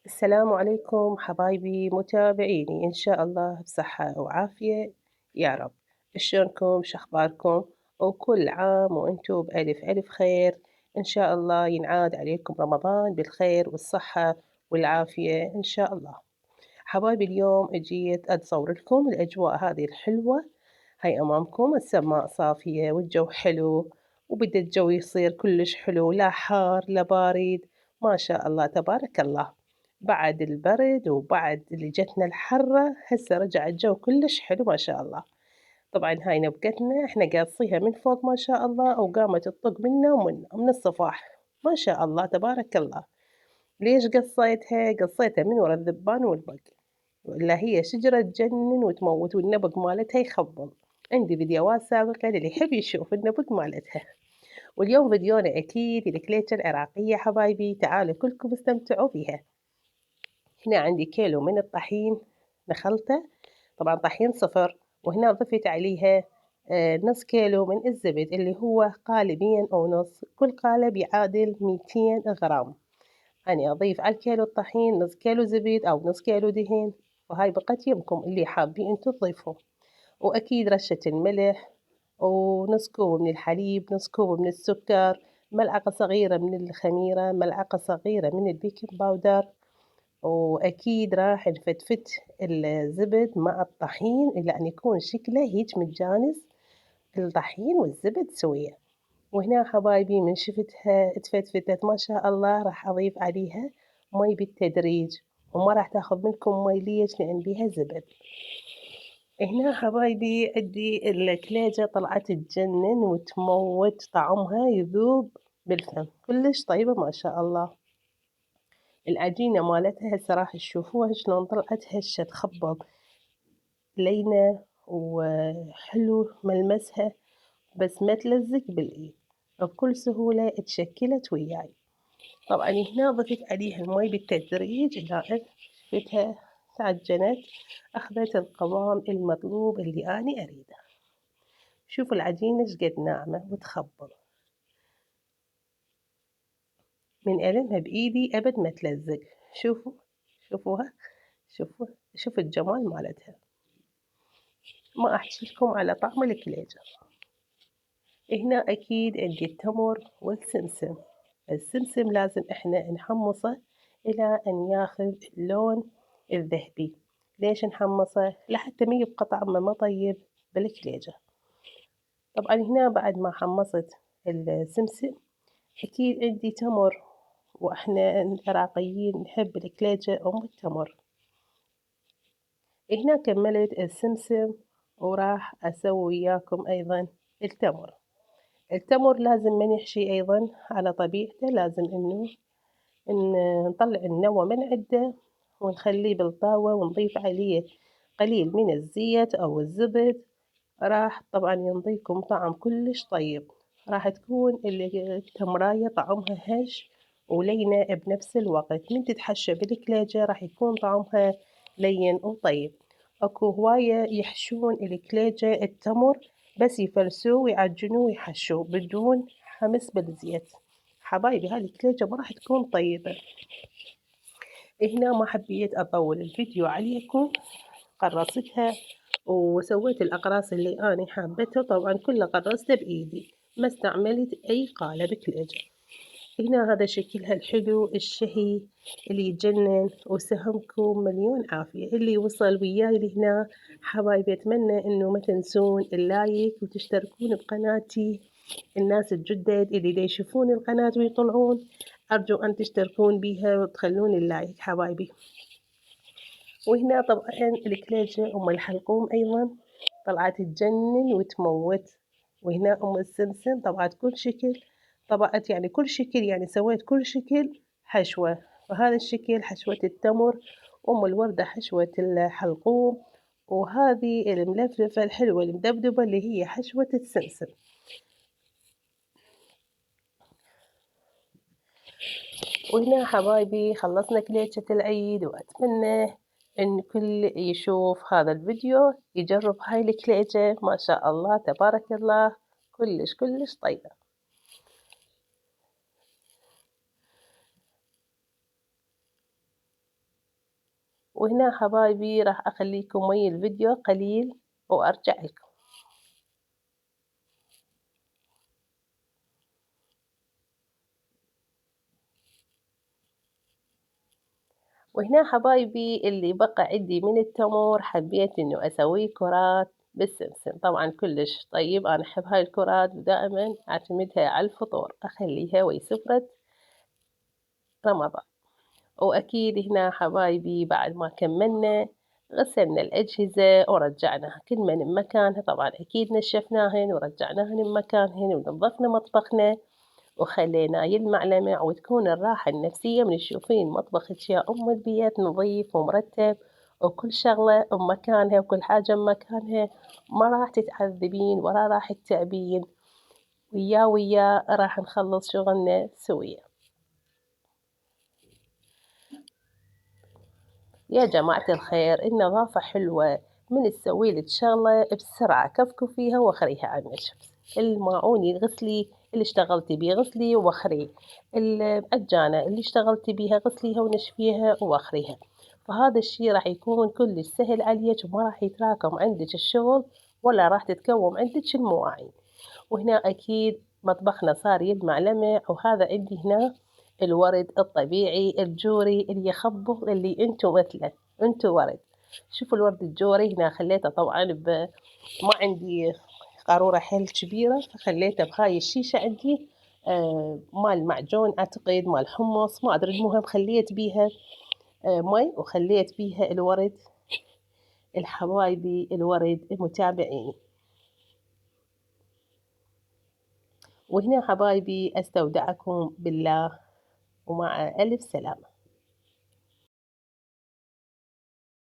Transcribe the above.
السلام عليكم حبايبي متابعيني، إن شاء الله بصحة وعافية يا رب. شلونكم؟ شخباركم؟ وكل عام وأنتم بألف ألف خير. إن شاء الله ينعاد عليكم رمضان بالخير والصحة والعافية إن شاء الله. حبايبي اليوم جيت أتصور لكم الأجواء هذه الحلوة. هاي أمامكم السماء صافية والجو حلو، وبدأ الجو يصير كلش حلو، لا حار لا بارد. ما شاء الله تبارك الله. بعد البرد وبعد اللي جتنا الحرة هسه رجع الجو كلش حلو ما شاء الله. طبعا هاي نبقتنا احنا قاصيها من فوق ما شاء الله، وقامت تطق منا ومنا من الصفاح. ما شاء الله تبارك الله. ليش قصيتها؟ قصيتها من ورا الذبان والبق، وإلا هي شجرة تجنن وتموت، والنبق مالتها يخبل. عندي فيديوهات سابقة للي يحب يشوف النبق مالتها. واليوم فيديونا أكيد الكليتشة العراقية حبايبي، تعالوا كلكم استمتعوا فيها. هنا عندي كيلو من الطحين نخلته، طبعا طحين صفر. وهنا ضفت عليها نص كيلو من الزبد اللي هو قالبين أو نص، كل قالب يعادل 200 غرام. أنا أضيف على الكيلو الطحين نص كيلو زبيب أو نص كيلو دهن، وهاي بقت يمكم اللي حابين انتو تضيفوا. وأكيد رشة الملح، ونص كوب من الحليب، نص كوب من السكر، ملعقة صغيرة من الخميرة، ملعقة صغيرة من البيكنج باودر. وأكيد راح نفتفت الزبد مع الطحين إلى أن يكون شكله هيج متجانس، الطحين والزبد سوية. وهنا حبايبي من شفتها اتفتفتت ما شاء الله، راح أضيف عليها مي بالتدريج، وما راح تاخذ منكم مي. ليش؟ لأن بيها زبد. هنا حبايبي عندي الكليجة طلعت تجنن وتموت، طعمها يذوب بالفم، كلش طيبة ما شاء الله. العجينة مالتها هسه راح تشوفوها شلون طلعت هشة تخبط، لينة وحلو ملمسها، بس ما تلزق بالإيد، بكل سهولة اتشكلت وياي. طبعا هنا ضفت عليها المي بالتدريج إلى أن شفتها تعجنت، أخذت القوام المطلوب اللي أنا أريده. شوفوا العجينة شقد ناعمة وتخبل، من ألمها بإيدي أبد ما تلزق. شوفوا، شوفوها، شوفوا الجمال مالتها. ما أحكي لكم على طعم الكليجة. هنا أكيد عندي التمر والسمسم. السمسم لازم إحنا نحمصه إلى أن ياخذ اللون الذهبي. ليش نحمصه؟ لحتى ما يبقى طعمه ما طيب بالكليجة. طبعا هنا بعد ما حمصت السمسم أكيد عندي تمر، وإحنا العراقيين نحب الكليجة أم التمر. هنا كملت السمسم، وراح أسوي وياكم أيضا التمر. التمر لازم ما نحشي أيضا على طبيعته، لازم إنه نطلع النوى من عنده ونخليه بالطاوة ونضيف عليه قليل من الزيت أو الزبد. راح طبعا ينطيكم طعم كلش طيب، راح تكون التمراية طعمها هش ولينة بنفس الوقت. من تتحشى بالكليجة راح يكون طعمها لين وطيب. اكو هواية يحشون الكليجة التمر بس يفلسوه ويعجنوه ويحشوه بدون حمس بالزيت. حبايبي هاي الكليجة ما راح تكون طيبة. هنا ما حبيت أطول الفيديو عليكم، قرصتها وسويت الأقراص اللي أنا حابتها، طبعا كلها قرصتها بإيدي، ما استعملت أي قالب كليجة. هنا هذا شكلها الحلو الشهي اللي يجنن، وسهمكم مليون عافية اللي وصل وياي لهنا. حبايبي أتمنى إنه ما تنسون اللايك وتشتركون بقناتي. الناس الجدد اللي دا يشوفون القناة ويطلعون، أرجو أن تشتركون بيها وتخلون اللايك حبايبي. وهنا طبعا الكليجة أم الحلقوم أيضا طلعت تجنن وتموت. وهنا أم السمسم طبعت كل شكل، طبعت يعني كل شكل، يعني سويت كل شكل حشوة. وهذا الشكل حشوة التمر، أم الوردة حشوة الحلقوم، وهذه الملفلفة الحلوة المدبدبة اللي هي حشوة السمسم. وهنا حبايبي خلصنا كليشة العيد، وأتمنى إن كل يشوف هذا الفيديو يجرب هاي الكليجة ما شاء الله تبارك الله، كلش كلش طيبة. وهنا حبايبي راح أخليكم ويا الفيديو قليل وأرجع لكم. وهنا حبايبي اللي بقى عندي من التمر حبيت إنه أسويه كرات بالسمسم، طبعًا كلش طيب، أنا أحب هاي الكرات ودائمًا أعتمدها على الفطور، أخليها ويا سفرة رمضان. وأكيد هنا حبايبي بعد ما كملنا غسلنا الأجهزة ورجعناها كل من مكانها، طبعًا أكيد نشفناهن ورجعناهن مكانهن ونظفنا مطبخنا وخليناه يلمع لمع، وتكون الراحة النفسية من تشوفين مطبخك يا أم البيت نظيف ومرتب وكل شغلة بمكانها وكل حاجة بمكانها، ما راح تتعذبين ولا راح تتعبين، وياه راح نخلص شغلنا سوية. يا جماعة الخير النظافة حلوة، من تسويلك شغلة بسرعة كفكفيها واخريها على النشف، الماعون يغسلي اللي اشتغلتي بيه غسلي واخريه، العجانة اللي اشتغلتي بيها غسليها ونشفيها واخريها، فهذا الشي راح يكون كلش سهل عليك وما راح يتراكم عندك الشغل ولا راح تتكوم عندك المواعين. وهنا أكيد مطبخنا صار يلمع لمع، وهذا عندي هنا الورد الطبيعي الجوري اللي يخبل اللي انتو مثله، انتو ورد. شوفوا الورد الجوري هنا خليته طبعًا ما عندي قارورة حيل كبيرة فخليته بهاي الشيشة عندي مال معجون أعتقد مال حمص ما أدري، المهم خليت بيها مي وخليت بيها الورد الحبايبي الورد المتابعين. وهنا حبايبي أستودعكم بالله ومع ألف سلامة.